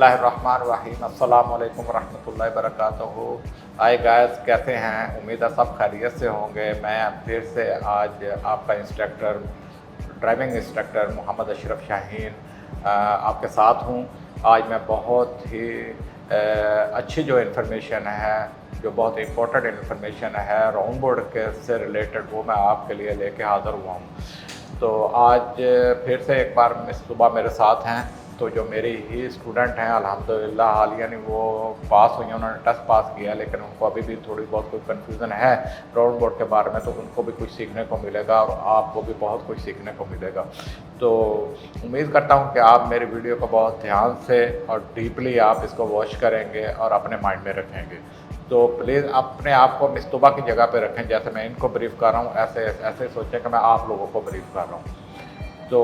बिस्मिल्लाहिर्रहमानिर्रहीम अस्सलामु अलैकुम रहमतुल्लाहि वबरकातुहू। हाय गाइस, कैसे हैं? उम्मीद है सब खैरियत से होंगे। मैं फिर से आज आपका instructor, driving instructor Mohammad Ashraf Shaheen आपके साथ हूँ। आज मैं बहुत ही अच्छी जो इन्फॉर्मेशन है, जो बहुत इम्पोर्टेंट इन्फॉर्मेशन है राउंड बोर्ड के से रिलेटेड, वो मैं आपके लिए लेके हाज़िर हुआ हूँ। तो आज फिर से एक बार सुबह मेरे साथ हैं, तो जो मेरी ही स्टूडेंट हैं अल्हम्दुलिल्लाह, हालिया नहीं वो पास हुई हैं, उन्होंने टेस्ट पास किया, लेकिन उनको अभी भी थोड़ी बहुत कोई कन्फ्यूज़न है राउंड बोर्ड के बारे में, तो उनको भी कुछ सीखने को मिलेगा और आपको भी बहुत कुछ सीखने को मिलेगा। तो उम्मीद करता हूँ कि आप मेरी वीडियो को बहुत ध्यान से और डीपली आप इसको वॉच करेंगे और अपने माइंड में रखेंगे। तो प्लीज़ अपने आप को मिस्तबा की जगह पे रखें। जैसे मैं इनको ब्रीफ़ कर रहा हूँ, ऐसे ऐसे सोचें कि मैं आप लोगों को ब्रीफ़ कर रहा हूँ। तो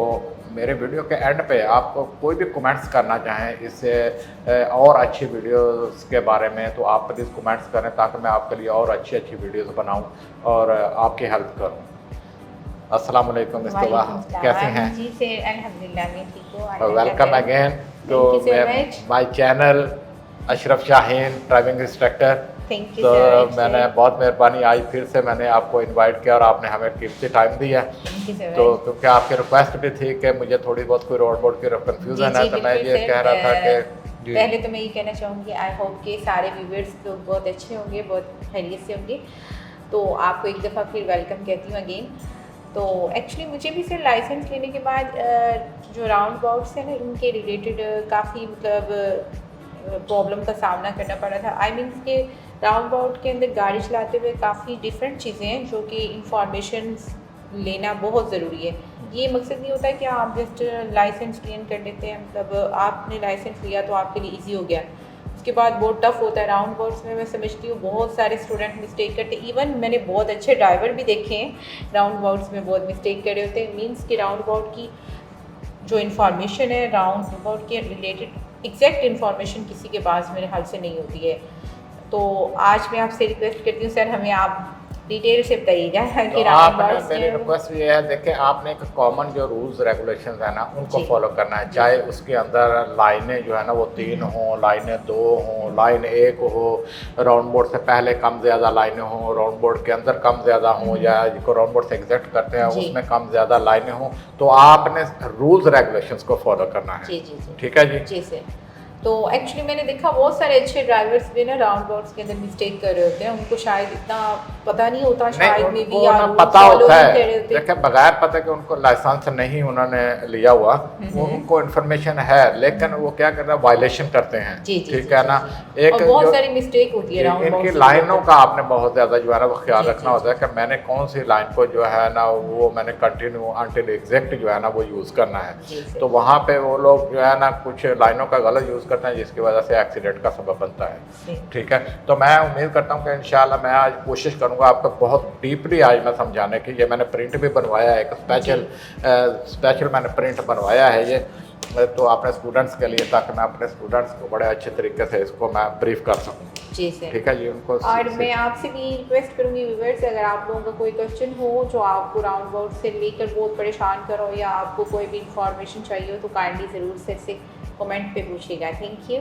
मेरे वीडियो के एंड पे आपको कोई भी कमेंट्स करना चाहें इससे और अच्छी वीडियोस के बारे में, तो आप प्लीज़ कमेंट्स करें ताकि मैं आपके लिए और अच्छी अच्छी वीडियोस बनाऊं और आपकी हेल्प करूं। अस्सलाम वालेकुम मिस्तबा, कैसे हैं? जी से अल्हम्दुलिल्लाह मैं ठीक हूँ। Welcome again to my channel Ashraf Shaheen driving instructor. Thank you तो सर। मैंने बहुत मेहरबानी, आज फिर से मैंने आपको इनवाइट किया और आपने हमें कीमती टाइम दिया। तो क्योंकि आपकी रिक्वेस्ट भी थी कि मुझे थोड़ी बहुत कोई रोड बोर्ड की कन्फ्यूज़न है, तो मैं ये कह रहा था कि पहले तो मैं ये कहना चाहूँगी, आई होप कि सारे व्यूवर्स लोग बहुत अच्छे होंगे, बहुत खैरियत से होंगे। तो आपको एक दफ़ा फिर वेलकम कहती हूँ अगेन। तो एक्चुअली मुझे भी सर लाइसेंस लेने के बाद जो राउंड अबाउट्स हैं ना, इनके रिलेटेड काफ़ी मतलब प्रॉब्लम का सामना करना पड़ा था। आई मीन कि राउंड अबाउट के अंदर गाड़ी चलाते हुए काफ़ी डिफरेंट चीज़ें हैं जो कि इंफॉर्मेशन लेना बहुत ज़रूरी है। ये मकसद नहीं होता कि आप जस्ट लाइसेंस क्लियर कर लेते हैं, मतलब आपने लाइसेंस लिया तो आपके लिए ईजी हो गया। उसके बाद बहुत टफ होता है राउंड अबाउट्स में। मैं समझती हूँ बहुत सारे स्टूडेंट मिस्टेक करते हैं, इवन मैंने बहुत अच्छे ड्राइवर भी देखे हैं राउंड अबाउट्स में बहुत मिस्टेक करे होते हैं। मीन्स कि राउंड अबाउट की जो इन्फॉर्मेशन है, राउंड अबाउट के रिलेटेड एग्जैक्ट इन्फॉर्मेशन किसी के पास मेरे ख्याल से नहीं होती है। तो आज मैं आपसे रिक्वेस्ट करती हूँ सर, हमें आप डिटेल से बताइएगा कि तो मेरी रिक्वेस्ट ये है, देखिए आपने एक कॉमन जो रूल्स रेगुलेशंस है ना, उनको फॉलो करना है। चाहे उसके अंदर लाइनें जो है ना वो 3 हों, लाइनें 2 हों, लाइन 1 हो, राउंड बोर्ड से पहले कम ज़्यादा लाइनें हों, राउंड बोर्ड के अंदर कम ज़्यादा हों, या जिसको राउंड बोर्ड से एग्जिट करते हैं उसमें कम ज़्यादा लाइनें हों, तो आपने रूल्स रेगुलेशंस को फॉलो करना है। ठीक है जी सर। तो एक्चुअली मैंने देखा बहुत सारे अच्छे ड्राइवर्स भी ना राउंड अबाउट्स के अंदर मिस्टेक कर रहे होते हैं, उनको शायद इतना पता नहीं होता, शायद में भी या पता होता है। देखिए बगैर पता कि उनको लाइसेंस नहीं उन्होंने लिया हुआ, उनको इन्फॉर्मेशन है, लेकिन वो क्या कर रहे हैं, वायलेशन करते हैं। ठीक है ना। एक बहुत सारी मिस्टेक होती है राउंड इनकी लाइनों का आपने बहुत ज़्यादा जो है ना वो ख्याल रखना होता है कि मैंने कौन सी लाइन को जो है ना वो मैंने कंटिन्यू अनटिल एग्जैक्ट जो है ना वो यूज़ करना है। तो वहाँ पे वो लोग जो है ना कुछ लाइनों का गलत यूज़ करते हैं, जिसकी वजह से एक्सीडेंट का सबब बनता है। ठीक है। तो मैं उम्मीद करता हूँ कि इंशाल्लाह मैं आज कोशिश करूँगा आपको बहुत डीपली आज मैं समझाने की। ये मैंने प्रिंट भी बनवाया है, एक स्पेशल मैंने प्रिंट बनवाया है ये, तो अपने स्टूडेंट्स के लिए, ताकि मैं अपने स्टूडेंट्स को बड़े अच्छे तरीके से इसको मैं ब्रीफ कर सकूँ। जी सर। ठीक है जी। उनको और मैं आपसे भी रिक्वेस्ट करूँगी व्यूअर्स, अगर आप लोगों का कोई क्वेश्चन हो जो आपको राउंड अबाउट से लेकर बहुत परेशान करो, या आपको कोई भी इंफॉर्मेशन चाहिए हो, तो काइंडली ज़रूर से कमेंट पे पूछिएगा। Thank you.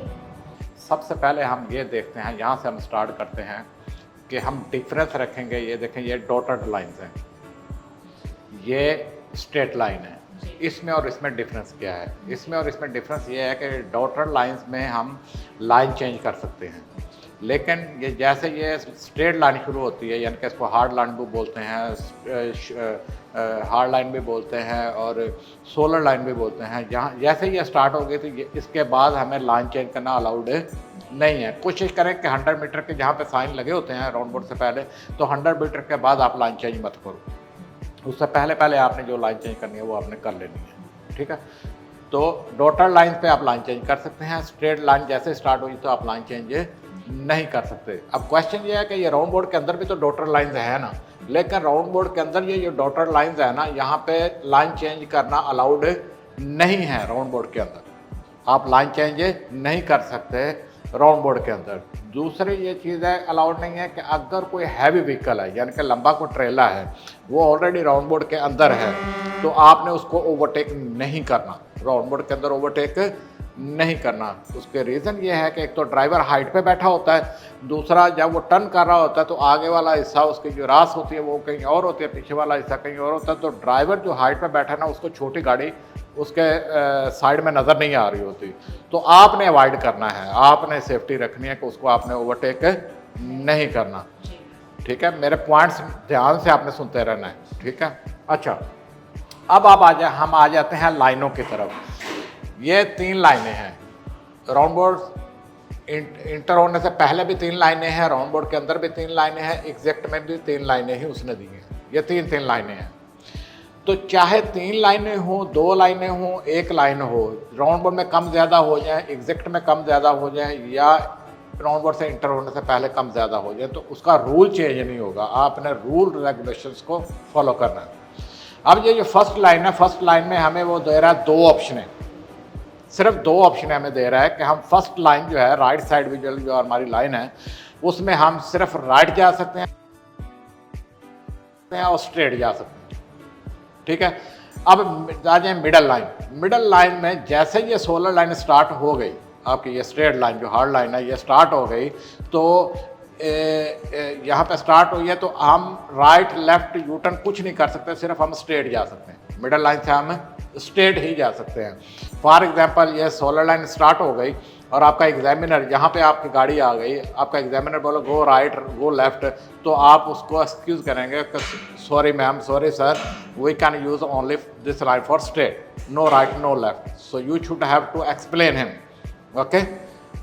सबसे पहले हम ये देखते हैं, यहाँ से हम स्टार्ट करते हैं कि हम डिफरेंस रखेंगे। ये देखें, ये डॉटेड लाइंस हैं, ये स्ट्रेट लाइन है। इसमें और इसमें डिफरेंस क्या है? इसमें और इसमें डिफरेंस ये है कि डॉटेड लाइंस में हम लाइन चेंज कर सकते हैं, लेकिन ये जैसे ये स्ट्रेट लाइन शुरू होती है, यानी कि इसको हार्ड लाइन भी बोलते हैं, हार्ड लाइन भी बोलते हैं और सोलर लाइन भी बोलते हैं। जहाँ जैसे ये स्टार्ट हो गई, तो ये इसके बाद हमें लाइन चेंज करना अलाउड नहीं है। कोशिश करें कि 100 मीटर के जहाँ पे साइन लगे होते हैं राउंड बोर्ड से पहले, तो 100 मीटर के बाद आप लाइन चेंज मत करो। उससे पहले आपने जो लाइन चेंज करनी है वो आपने कर लेनी है। ठीक है। तो डॉटेड लाइन पे आप लाइन चेंज कर सकते हैं, स्ट्रेट लाइन जैसे स्टार्ट हुई तो आप लाइन चेंज नहीं कर सकते। अब क्वेश्चन ये है कि ये राउंड बोर्ड के अंदर भी तो डॉटेड लाइंस है ना, लेकिन राउंड बोर्ड के अंदर ये जो डॉटेड लाइंस है ना, यहाँ पे लाइन चेंज करना अलाउड नहीं है। राउंड बोर्ड के अंदर आप लाइन चेंज नहीं कर सकते राउंड बोर्ड के अंदर। दूसरी ये चीज़ है, अलाउड नहीं है कि अगर कोई हैवी व्हीकल है, यानी कि लंबा कोई ट्रेला है, वो ऑलरेडी राउंड बोर्ड के अंदर है, तो आपने उसको ओवरटेक नहीं करना। राउंड बोर्ड के अंदर ओवरटेक नहीं करना। उसके रीज़न ये है कि एक तो ड्राइवर हाइट पे बैठा होता है, दूसरा जब वो टर्न कर रहा होता है तो आगे वाला हिस्सा उसकी जो रास होती है वो कहीं और होती है, पीछे वाला हिस्सा कहीं और होता है, तो ड्राइवर जो हाइट पे बैठा है ना उसको छोटी गाड़ी उसके साइड में नज़र नहीं आ रही होती। तो आपने अवॉइड करना है, आपने सेफ्टी रखनी है कि उसको आपने ओवरटेक नहीं करना। ठीक है, मेरे पॉइंट्स ध्यान से आपने सुनते रहना है। ठीक है, अच्छा अब आप हम आ जाते हैं लाइनों की तरफ। ये 3 लाइनें हैं, राउंड बोर्ड इंटर होने से पहले भी 3 लाइनें हैं, राउंड बोर्ड के अंदर भी 3 लाइनें हैं, एग्जैक्ट में भी 3 लाइनें ही उसने दी हैं। ये 3 लाइनें हैं। तो चाहे 3 लाइनें हो, 2 लाइनें हो, 1 लाइन हो, राउंड बोर्ड में कम ज़्यादा हो जाए, एग्जैक्ट में कम ज़्यादा हो जाए, या राउंड बोर्ड से इंटर होने से पहले कम ज़्यादा हो जाए, तो उसका रूल चेंज नहीं होगा। आपने रूल रेगुलेशंस को फॉलो करना है। अब ये जो फर्स्ट लाइन है, फर्स्ट लाइन में हमें वो दे रहा है 2 ऑप्शन है, सिर्फ 2 ऑप्शन हमें दे रहा है कि हम फर्स्ट लाइन जो है राइट साइड विजुअल जो हमारी लाइन है उसमें हम सिर्फ राइट जा सकते हैं और स्ट्रेट जा सकते हैं। ठीक है, अब आ जाए मिडल लाइन। मिडल लाइन में जैसे ये सोलर लाइन स्टार्ट हो गई, आपकी ये स्ट्रेट लाइन जो हार्ड लाइन है ये स्टार्ट हो गई, तो यहाँ पे स्टार्ट हुई है तो हम राइट लेफ्ट यू टर्न कुछ नहीं कर सकते, सिर्फ हम स्ट्रेट जा सकते हैं। मिडल लाइन से हम स्ट्रेट ही जा सकते हैं। फॉर एग्जांपल ये सोलर लाइन स्टार्ट हो गई और आपका एग्जामिनर यहाँ पे आपकी गाड़ी आ गई, आपका एग्जामिनर बोलो गो राइट गो लेफ्ट, तो आप उसको एक्सक्यूज़ करेंगे sorry ma'am, sorry sir, we can use only this line for straight, no right no left, so you should have to explain him, okay,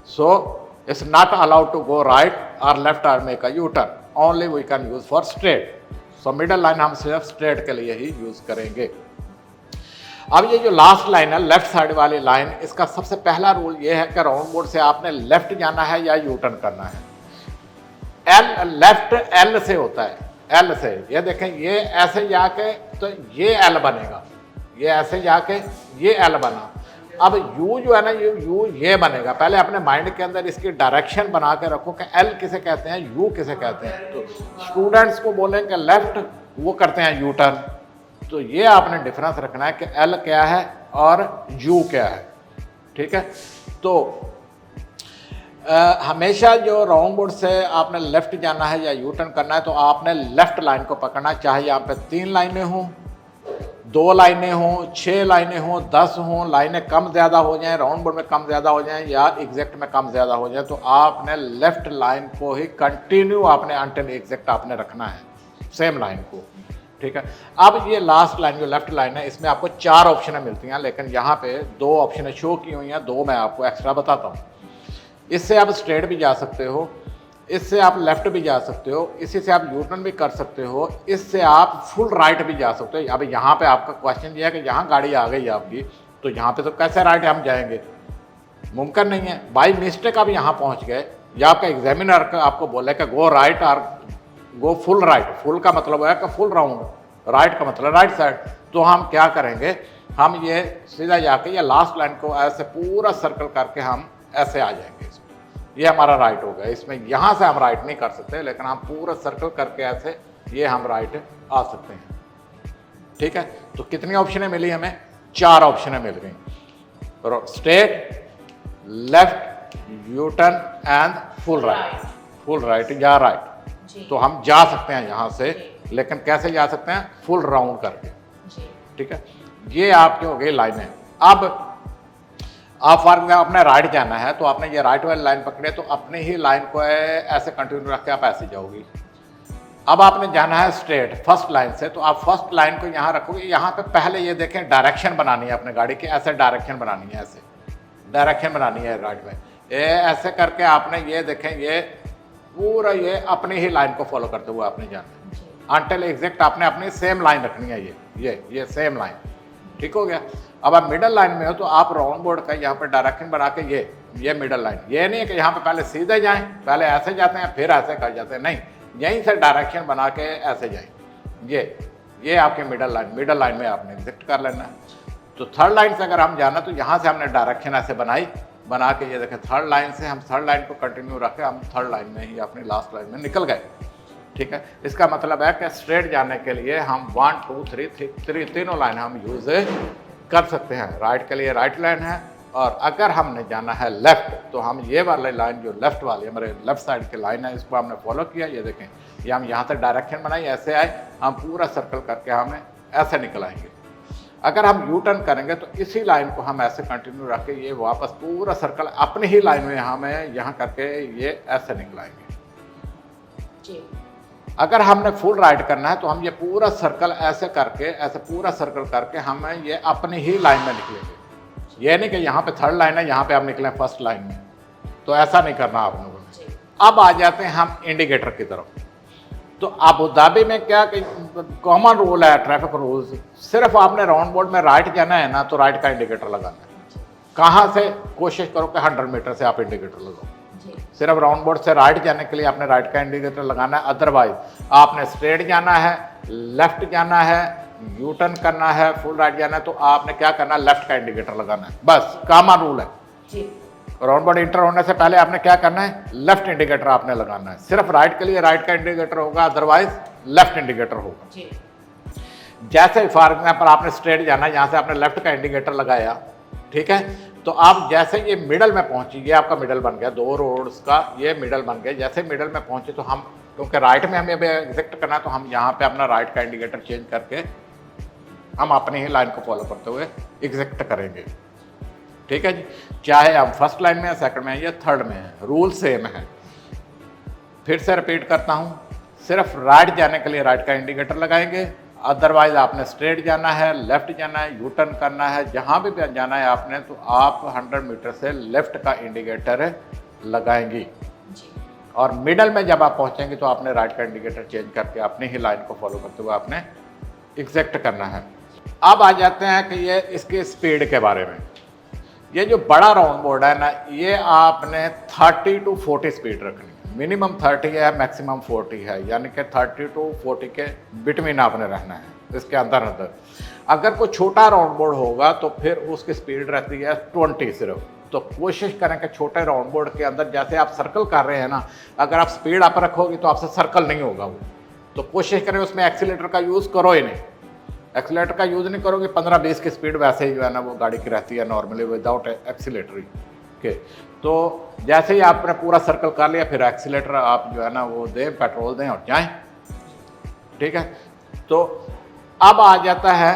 so it's not allowed to go right or left or make a U-turn, only we can use for straight. So middle line हम सिर्फ straight के लिए ही use करेंगे। अब ये जो last line है left side वाली लाइन, इसका सबसे पहला रूल ये है कि राउंड बोर्ड से आपने लेफ्ट जाना है या यू टर्न करना है। एल लेफ्ट एल से होता है, एल से, ये देखें ये ऐसे जाके तो ये एल बनेगा, ये ऐसे जाके ये एल बना। अब यू जो है ना यू ये बनेगा। पहले अपने माइंड के अंदर इसकी डायरेक्शन बना के रखो कि एल किसे कहते हैं, यू किसे कहते हैं। तो स्टूडेंट्स को बोलेंगे लेफ्ट, वो करते हैं यू टर्न। तो ये आपने डिफरेंस रखना है कि एल क्या है और यू क्या है। ठीक है, तो हमेशा जो राउंड बोर्ड से आपने लेफ्ट जाना है या यू टर्न करना है तो आपने लेफ्ट लाइन को पकड़ना है, चाहे यहाँ पे 3 लाइनें हों, 2 लाइनें हों, 6 लाइनें हों, 10 हों, लाइनें कम ज़्यादा हो जाएं, राउंड बोर्ड में कम ज़्यादा हो जाएं या एग्जैक्ट में कम ज़्यादा हो जाए, तो आपने लेफ्ट लाइन को ही कंटिन्यू आपने अनटिल एग्जैक्ट आपने रखना है, सेम लाइन को। ठीक है, अब ये लास्ट लाइन जो लेफ्ट लाइन है इसमें आपको 4 ऑप्शन मिलती हैं, लेकिन यहाँ पे 2 ऑप्शन शो की हुई हैं, 2 मैं आपको एक्स्ट्रा बताता हूँ। इससे आप स्ट्रेट भी जा सकते हो, इससे आप लेफ्ट भी जा सकते हो, इसी से आप यू टर्न भी कर सकते हो, इससे आप फुल राइट भी जा सकते हो। अब यहाँ पे आपका क्वेश्चन ये है कि यहाँ गाड़ी आ गई आपकी तो यहाँ पे तो कैसे राइट हम जाएंगे, मुमकिन नहीं है। बाई मिस्टेक आप यहाँ पहुँच गए या आपका एग्जामिनर आपको बोले कि गो राइट और गो फुल राइट, फुल का मतलब है कि फुल राउंड, राइट का मतलब राइट साइड, तो हम क्या करेंगे, हम ये सीधा जाके ये लास्ट लाइन को ऐसे पूरा सर्कल करके हम ऐसे आ जाएंगे। ये हमारा राइट हो गया। इसमें यहाँ से हम राइट नहीं कर सकते, लेकिन हम पूरा सर्कल करके ऐसे ये हम राइट आ सकते हैं। ठीक है, तो कितनी ऑप्शनें मिली हमें, 4 ऑप्शनें मिल गई, straight, left, U turn and full right, full right या राइट। तो हम जा सकते हैं यहाँ से, लेकिन कैसे जा सकते हैं, फुल राउंड करके। ठीक है, ये आपकी हो गई लाइनें। अब आप फॉर एग्जाम्पल अपने राइट जाना है तो आपने ये राइट वाली लाइन पकड़े तो अपने ही लाइन को ऐसे कंटिन्यू रख के आप ऐसे जाओगी। अब आपने जाना है स्ट्रेट फर्स्ट लाइन से, तो आप फर्स्ट लाइन को यहाँ रखोगे। यहाँ पे पहले ये देखें डायरेक्शन बनानी है अपने गाड़ी की, ऐसे डायरेक्शन बनानी है, ऐसे डायरेक्शन बनानी है राइट में, ये ऐसे करके आपने ये देखें ये पूरा ये अपनी ही लाइन को फॉलो करते हुए आपने जाना अनटिल एग्जैक्ट आपने अपनी सेम लाइन रखनी है, ये सेम लाइन। ठीक हो गया। अब आप मिडल लाइन में हो तो आप राउंड बोर्ड का यहाँ पर डायरेक्शन बना के ये मिडल लाइन, ये नहीं है कि यहाँ पे पहले सीधे जाएं, पहले ऐसे जाते हैं फिर ऐसे कर जाते हैं, नहीं, यहीं से डायरेक्शन बना के ऐसे जाएं। ये आपके मिडल लाइन में आपने एग्जिट कर लेना है। तो थर्ड लाइन से अगर हम जाना तो यहाँ से हमने डायरेक्शन ऐसे बना के ये देखें थर्ड लाइन से हम थर्ड लाइन को कंटिन्यू रखें, हम थर्ड लाइन में ही अपनी लास्ट लाइन में निकल गए। ठीक है, इसका मतलब है कि स्ट्रेट जाने के लिए हम 1 2 3 तीनों लाइन हम यूज़ कर सकते हैं। राइट के लिए राइट लाइन है और अगर हमने जाना है लेफ़्ट तो हम ये वाली लाइन जो लेफ़्ट वाली हमारे लेफ़्ट साइड की लाइन है इसको हमने फॉलो किया। ये देखें, ये हम यहाँ से डायरेक्शन बनाई, ऐसे आए, हम पूरा सर्कल करके हमें ऐसे निकल आएंगे। अगर हम यू टर्न करेंगे तो इसी लाइन को हम ऐसे कंटिन्यू रख के ये वापस पूरा सर्कल अपनी ही लाइन में हमें यहाँ करके ये ऐसे निकलाएंगे जी। अगर हमने फुल राइट करना है तो हम ये पूरा सर्कल ऐसे करके, ऐसे पूरा सर्कल करके हमें ये अपनी ही लाइन में निकलेंगे। ये नहीं कि यहाँ पे थर्ड लाइन है, यहाँ पे आप निकले फर्स्ट लाइन में, तो ऐसा नहीं करना आप लोगों ने। अब आ जाते हैं हम इंडिकेटर की तरफ। तो अबू धाबी में क्या कि कॉमन रूल है, ट्रैफिक रूल्स, सिर्फ आपने राउंड बोर्ड में राइट जाना है ना तो राइट का इंडिकेटर लगाना है। कहाँ से? कोशिश करो कि 100 मीटर से आप इंडिकेटर लगाओ। सिर्फ राउंड बोर्ड से राइट जाने के लिए आपने राइट का इंडिकेटर लगाना है। अदरवाइज आपने स्ट्रेट जाना है, लेफ्ट जाना है, यू टर्न करना है, फुल राइट जाना है तो आपने क्या करना है? लेफ्ट का इंडिकेटर लगाना है। बस कॉमन रूल है जी। राउंड बोर्ड इंटर होने से पहले आपने क्या करना है? लेफ्ट इंडिकेटर आपने लगाना है। सिर्फ राइट के लिए राइट का इंडिकेटर होगा, अदरवाइज लेफ्ट इंडिकेटर होगा जी। जैसे फॉर एग्जाम्पल आपने स्ट्रेट जाना है, यहाँ से आपने लेफ्ट का इंडिकेटर लगाया, ठीक है, तो आप जैसे ये मिडल में पहुंची, ये आपका मिडल बन गया, दो रोड्स का ये मिडल बन गया। जैसे मिडल में पहुंचे तो हम, क्योंकि राइट में हमें अभी एग्जैक्ट करना है तो हम यहाँ पे अपना राइट का इंडिकेटर चेंज करके हम अपनी ही लाइन को फॉलो करते हुए एग्जैक्ट करेंगे, ठीक है जी। चाहे हम फर्स्ट लाइन में है, सेकंड में है या थर्ड में है, रूल सेम है। फिर से रिपीट करता हूँ, सिर्फ राइट जाने के लिए राइट का इंडिकेटर लगाएंगे, अदरवाइज आपने स्ट्रेट जाना है, लेफ्ट जाना है, यू टर्न करना है, जहाँ भी जाना है आपने तो आप 100 मीटर से लेफ्ट का इंडिकेटर लगाएंगी और मिडल में जब आप पहुँचेंगे तो आपने राइट का इंडिकेटर चेंज करके अपनी ही लाइन को फॉलो करते हुए आपने एग्जैक्ट करना है। अब आ जाते हैं कि ये इसकी स्पीड के बारे में। ये जो बड़ा राउंड बोर्ड है ना, ये आपने 30 to 40 स्पीड रखनी है। मिनिमम 30 है, मैक्सिमम 40 है, यानी कि 30 to 40 के बिटवीन आपने रहना है, इसके अंदर अंदर। अगर कोई छोटा राउंड बोर्ड होगा तो फिर उसकी स्पीड रहती है 20 सिर्फ। तो कोशिश करें कि छोटे राउंड बोर्ड के अंदर, जैसे आप सर्कल कर रहे हैं ना, अगर आप स्पीड अप रखोगे तो आपसे सर्कल नहीं होगा वो। तो कोशिश करें उसमें एक्सीलेटर का यूज़ करो ही नहीं। एक्सीलेटर का यूज़ नहीं करोगे, 15-20 की स्पीड वैसे ही जो है ना वो गाड़ी की रहती है नॉर्मली विदाउट एक्सीलेटर के। तो जैसे ही आपने पूरा सर्कल कर लिया फिर एक्सीलेटर आप जो है ना वो दें, पेट्रोल दें और जाएं, ठीक है। तो अब आ जाता है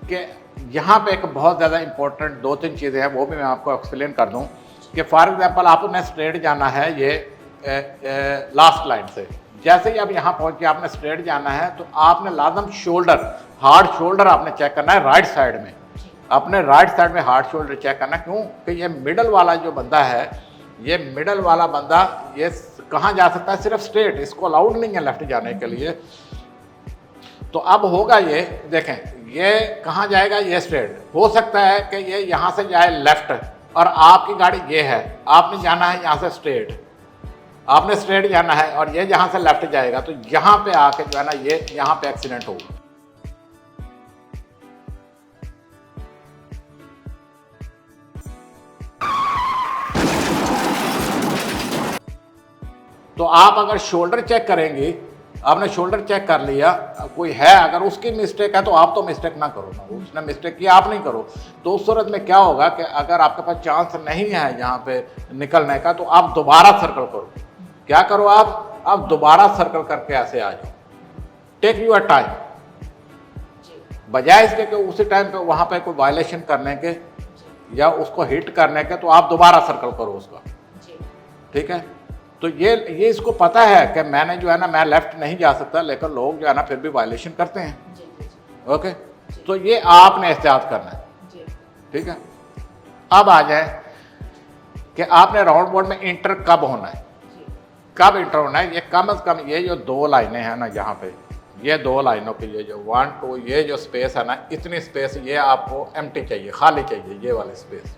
कि यहाँ पे एक बहुत ज़्यादा इंपॉर्टेंट 2-3 चीज़ें हैं, वो भी मैं आपको एक्सप्लेन कर दूँ कि फॉर एग्जांपल आपने स्ट्रेट जाना है ये लास्ट लाइन से। जैसे ही आप यहाँ पहुँचे आपने स्ट्रेट जाना है तो आपने लाजम शोल्डर, हार्ड शोल्डर आपने चेक करना है राइट साइड में। अपने राइट साइड में हार्ड शोल्डर चेक करना, क्यों कि ये मिडल वाला जो बंदा है, ये मिडल वाला बंदा ये कहाँ जा सकता है? सिर्फ स्ट्रेट, इसको अलाउड नहीं है लेफ्ट जाने के लिए। तो अब होगा ये, देखें ये कहाँ जाएगा? ये स्ट्रेट। हो सकता है कि ये यहाँ से जाए लेफ्ट और आपकी गाड़ी ये है, आपने जाना है यहाँ से स्ट्रेट, आपने स्ट्रेट जाना है और ये जहाँ से लेफ्ट जाएगा तो यहाँ पे आके जो है ना ये यहाँ पे एक्सीडेंट होगा। तो आप अगर शोल्डर चेक करेंगे, आपने शोल्डर चेक कर लिया, कोई है अगर उसकी मिस्टेक है तो आप तो मिस्टेक ना करो ना, उसने मिस्टेक किया आप नहीं करो। तो उस सूरत में क्या होगा कि अगर आपके पास चांस नहीं है यहाँ पे निकलने का तो आप दोबारा सर्कल करो। क्या करो आप दोबारा सर्कल करके ऐसे आ जाओ। टेक यूर टाइम, बजाय इसके कि उसी टाइम पे वहाँ पे कोई वायलेशन करने के या उसको हिट करने के, तो आप दोबारा सर्कल करो उसका, ठीक है। तो ये इसको पता है कि मैंने जो है ना मैं लेफ्ट नहीं जा सकता, लेकिन लोग जो है ना फिर भी वायलेशन करते हैं। ओके, तो ये आपने एहतियात करना है, ठीक है। अब आ जाए कि आपने राउंड बोर्ड में इंटर कब होना है, कब इंटर होना है। ये कम से कम ये जो 2 लाइनें हैं ना, यहाँ पे ये 2 लाइनों की ये जो 1, 2 ये जो स्पेस है ना, इतनी स्पेस ये आपको एम्प्टी चाहिए, खाली चाहिए, ये वाली स्पेस।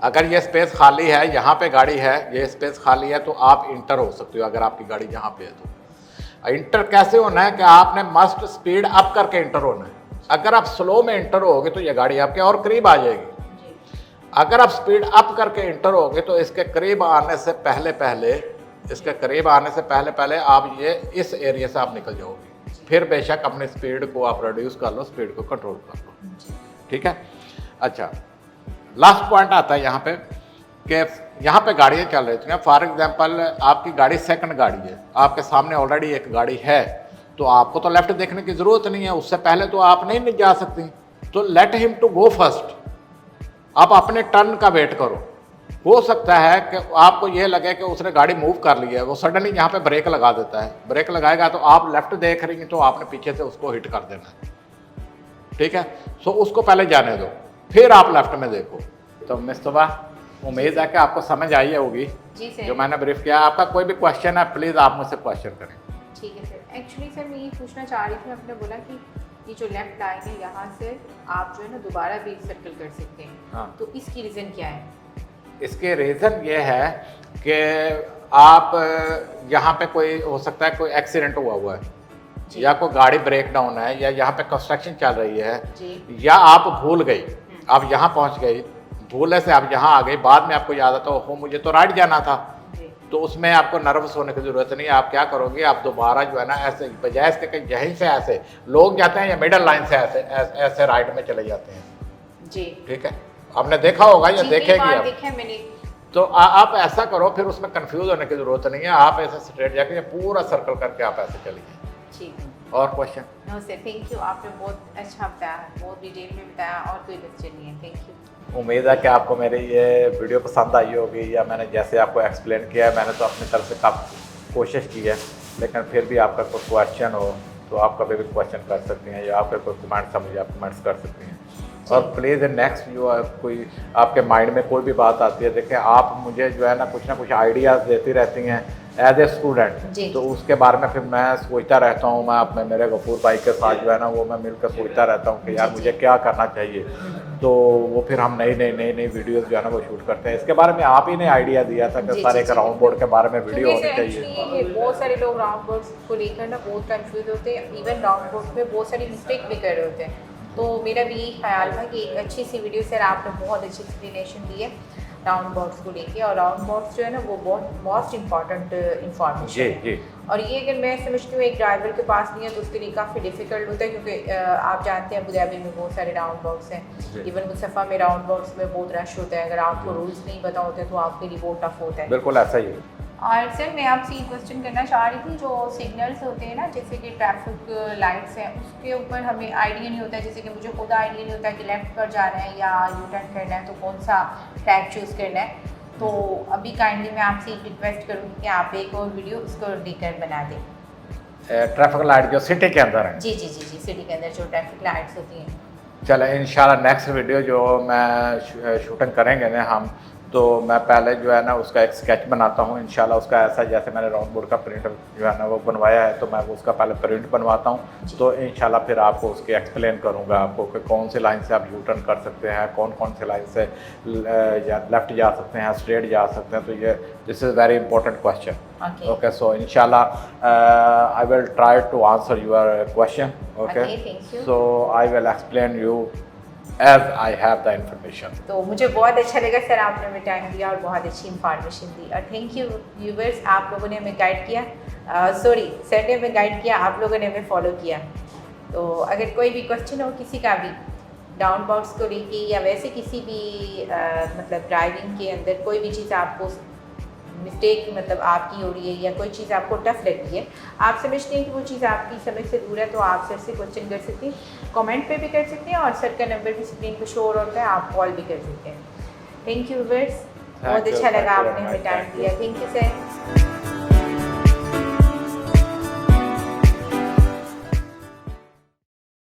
अगर ये स्पेस खाली है, यहाँ पे गाड़ी है, ये स्पेस खाली है तो आप इंटर हो सकते हो अगर आपकी गाड़ी यहाँ पे है तो। इंटर कैसे होना है कि आपने मस्ट स्पीड अप करके इंटर होना है। अगर आप स्लो में इंटर होगे तो ये गाड़ी आपके और करीब आ जाएगी। अगर आप स्पीड अप करके इंटर होगे तो इसके करीब आने से पहले आप ये इस एरिया से आप निकल जाओगे। फिर बेशक अपनी स्पीड को आप रिड्यूस कर लो, स्पीड को कंट्रोल कर लो, ठीक है। अच्छा, लास्ट पॉइंट आता है यहाँ पे कि यहाँ पे गाड़ियाँ चल रही थी, फॉर एग्जांपल आपकी गाड़ी सेकंड गाड़ी है, आपके सामने ऑलरेडी एक गाड़ी है, तो आपको तो लेफ्ट देखने की ज़रूरत नहीं है, उससे पहले तो आप नहीं जा सकती, तो let him to go first. आप अपने टर्न का वेट करो। हो सकता है कि आपको ये लगे कि उसने गाड़ी मूव कर ली है, वो सडनली यहाँ पे ब्रेक लगा देता है, ब्रेक लगाएगा तो आप लेफ्ट देख रही हैं तो आपने पीछे से उसको हिट कर देना है, ठीक है। सो उसको पहले जाने दो, फिर आप लेफ्ट में देखो। तो मिस्तबा, उम्मीद है कि आपको समझ आई होगी जी सर, जो मैंने ब्रीफ किया। आपका कोई भी क्वेश्चन है प्लीज़ आप मुझसे क्वेश्चन करें। ठीक है सर। एक्चुअली सर मैं ये पूछना चाह रही थी, आपने बोला कि ये जो लेफ्ट लाइन है यहाँ से आप जो है ना दोबारा भी सर्कल कर सकते हैं, हाँ, तो इसकी रीज़न क्या है? इसके रीज़न ये है कि आप यहाँ पे कोई हो सकता है कोई एक्सीडेंट हुआ है, या कोई गाड़ी ब्रेक डाउन है, या यहाँ पे कंस्ट्रक्शन चल रही है जी, या आप भूल गई, आप यहाँ पहुँच गई, भूलने से आप यहाँ आ गई, बाद में आपको याद आता हो मुझे तो राइट जाना था, जी, तो उसमें आपको नर्वस होने की ज़रूरत नहीं है। आप क्या करोगे, आप दोबारा जो है ना ऐसे बजाय इसके कि यहीं से ऐसे लोग जाते हैं या मिडल लाइन से ऐसे ऐसे राइट में चले जाते हैं, जी, ठीक है। आपने देखा होगा या जी, कई देखेगी बार आप, देखा है मैंने। तो आप ऐसा करो, फिर उसमें कंफ्यूज होने की ज़रूरत नहीं है। आप ऐसे स्ट्रेट जाके पूरा सर्कल करके आप ऐसे चलिए। ठीक है, और question? No sir, thank you, आपने बहुत अच्छा बताया, बहुत डिटेल में बताया, और कोई क्वेश्चन नहीं है, थैंक यू। उम्मीद है कि आपको मेरी ये वीडियो पसंद आई होगी, या मैंने जैसे आपको एक्सप्लेन किया है मैंने तो अपनी तरफ से काफ़ी कोशिश की है, लेकिन फिर भी आपका कोई क्वेश्चन हो तो आप कभी भी क्वेश्चन कर सकती हैं, या आपका कोई कमेंट समझे आप कमेंट्स कर सकती हैं। और प्लीज़ नेक्स्ट जो कोई आपके माइंड में कोई भी बात आती है, देखें आप मुझे जो है ना कुछ आइडियाज़ देती रहती हैं एज ए स्टूडेंट, तो उसके बारे में फिर मैं सोचता रहता हूँ। मैं अपने मेरे गफूर भाई के साथ जो है ना वो मैं मिलकर सोचता रहता हूँ कि यार मुझे क्या करना चाहिए, तो वो फिर हम नई वीडियोस जो है ना वो शूट करते हैं। इसके बारे में आप ही ने आइडिया दिया था कि सर एक राउंड बोर्ड के बारे में वीडियो होनी चाहिए। बहुत सारे लोग राउंड बोर्ड्स को लेकर ना बहुत कंफ्यूज होते हैं, इवन राउंड बोर्ड में बहुत सारी मिस्टेक भी कर रहे होते हैं, तो मेरा भी यही ख्याल था कि एक अच्छी सी वीडियो सर आपने बहुत अच्छी एक्सप्लेनेशन दी है राउंड बोर्ड्स को लेके, और राउंड बोर्ड्स जो है ना वो बहुत मोस्ट इम्पॉर्टेंट इंफॉर्मेशन है। जी। और ये अगर मैं समझती हूँ एक ड्राइवर के पास नहीं है तो उसके लिए काफ़ी डिफिकल्ट होता है, क्योंकि आप जानते हैं अबू धाबी में बहुत सारे राउंड बोर्ड्स हैं, इवन मुसफ़ा में राउंड बोर्ड्स में बहुत रश होता है, अगर आपको रूल्स नहीं पता होते तो आपके लिए बहुत टफ होता है। बिल्कुल ऐसा ही है। और सर मैं आपसे ये क्वेश्चन करना चाह रही थी, जो सिग्नल्स होते हैं ना जैसे कि ट्रैफिक लाइट्स हैं, उसके ऊपर हमें आइडिया नहीं होता है, जैसे कि मुझे खुद आइडिया नहीं होता कि लेफ़्ट पर जाना है या यू टर्न करना है, तो कौन सा ट्रैक चूज़ करना है। तो अभी काइंडली मैं आपसे रिक्वेस्ट करूँगी कि आप एक और वीडियो उसको लेकर बना दें। ट्रैफिक लाइट जो सिटी के अंदर है? जी, सिटी के अंदर जो ट्रैफिक लाइट्स होती हैं। चले इंशाल्लाह नेक्स्ट वीडियो जो मैं शूटिंग करेंगे ना हम, तो मैं पहले जो है ना उसका एक स्केच बनाता हूँ इंशाल्लाह, उसका ऐसा जैसे मैंने राउंड बोर्ड का प्रिंट जो है ना वो बनवाया है, तो मैं उसका पहले प्रिंट बनवाता हूँ, तो इंशाल्लाह फिर आपको उसके एक्सप्लेन करूँगा आपको कि कौन सी लाइन से आप यू टर्न कर सकते हैं, कौन कौन सी लाइन से लेफ़्ट जा सकते हैं, स्ट्रेट जा सकते हैं। तो ये this is very important question. Okay, so इंशाल्लाह I will try to answer your question. Okay, so I will explain you as I have the information. तो मुझे बहुत अच्छा लगा सर, आपने हमें टाइम दिया और बहुत अच्छी इंफॉर्मेशन दी, और थैंक यू व्यूवर्स, आप लोगों ने हमें गाइड किया, सॉरी सर ने हमें गाइड किया, आप लोगों ने हमें फॉलो किया। तो अगर कोई भी क्वेश्चन हो किसी का भी डाउन बॉक्स को लेके या वैसे किसी भी मतलब ड्राइविंग के अंदर कोई भी चीज़ आपको मिस्टेक मतलब आपकी हो रही है या कोई चीज़ आपको टफ लगती है, आप समझते हैं कि वो चीज़ आपकी समझ से दूर है, तो आप सर से क्वेश्चन कर सकते हैं, कमेंट पे भी कर सकते हैं, और सर का नंबर भी स्क्रीन पे शो होता है, आप कॉल भी कर सकते हैं। थैंक यू व्यूअर्स, बहुत अच्छा लगा आपने हमें टाइम दिया, थैंक यू सर।